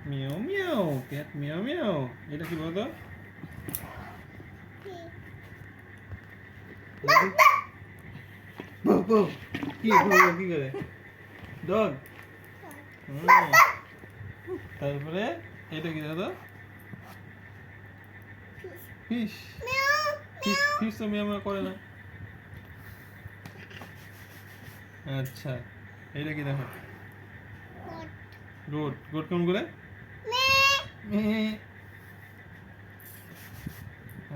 Miao মিয়াও cat মিয়াও মিয়াও। এটা কি বলতো? বউ বউ কি বউ কি করে? ডগ। তারপরে এটা কি দাদা? ফিশ। ফিশ ফিশ তো মিয়াও মিয়াও করে না। আচ্ছা এটা কি দেখো? গোট। গোট কেমন করে? মেয়ে।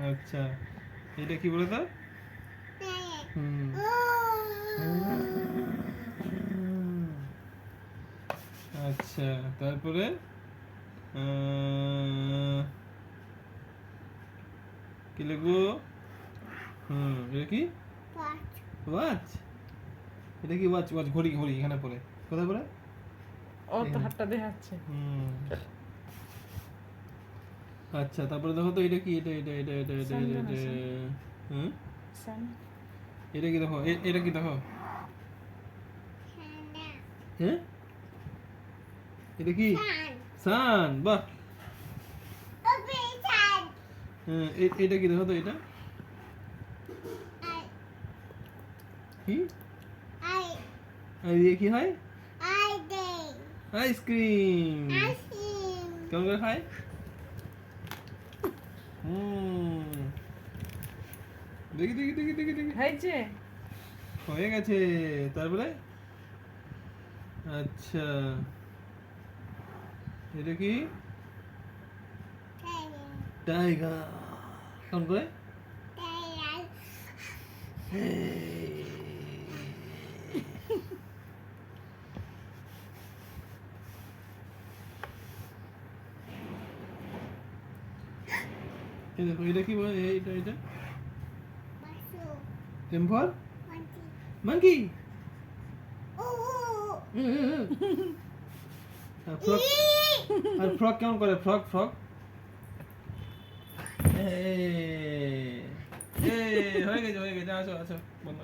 আচ্ছা এটা কি বলে তো? হুম। আচ্ছা তারপরে কি লিখবো? এটা কি? ওয়াচ। এটা কি ওয়াচ? ওয়াচ ঘড়ি ঘড়ি এখানে পড়ে কোথায় পড়ে? ও তো হাতটা দেখাচ্ছে। আচ্ছা তারপরে দেখো তো এটা কি? এটা এটা এটা এটা এটা এটা সানগ্লাস এটা আছে। হুম সান এটা কি দেখো? এটা কি দেখো? হ্যাঁ এটা কি? সান। বাহ। হ্যাঁ এটা কি দেখো তো? এটা কি? আর দিয়ে কি হয়? আইসক্রিম। কেমন করে খায়? দেখি দেখি দেখি দেখি দেখি হয়েছে। হয়ে গেছে। তারপরে আচ্ছা এটা কি? টাইগার। কেমন করে? এই দেখো এটা কি বলে? এটা এটা এম ফর মাঙ্কি। আর ফ্রক। আর ফ্রক কেমন করে? ফ্রক ফ্রক হয়ে গেছে হয়ে গেছে। আসো আসো বন্ধ।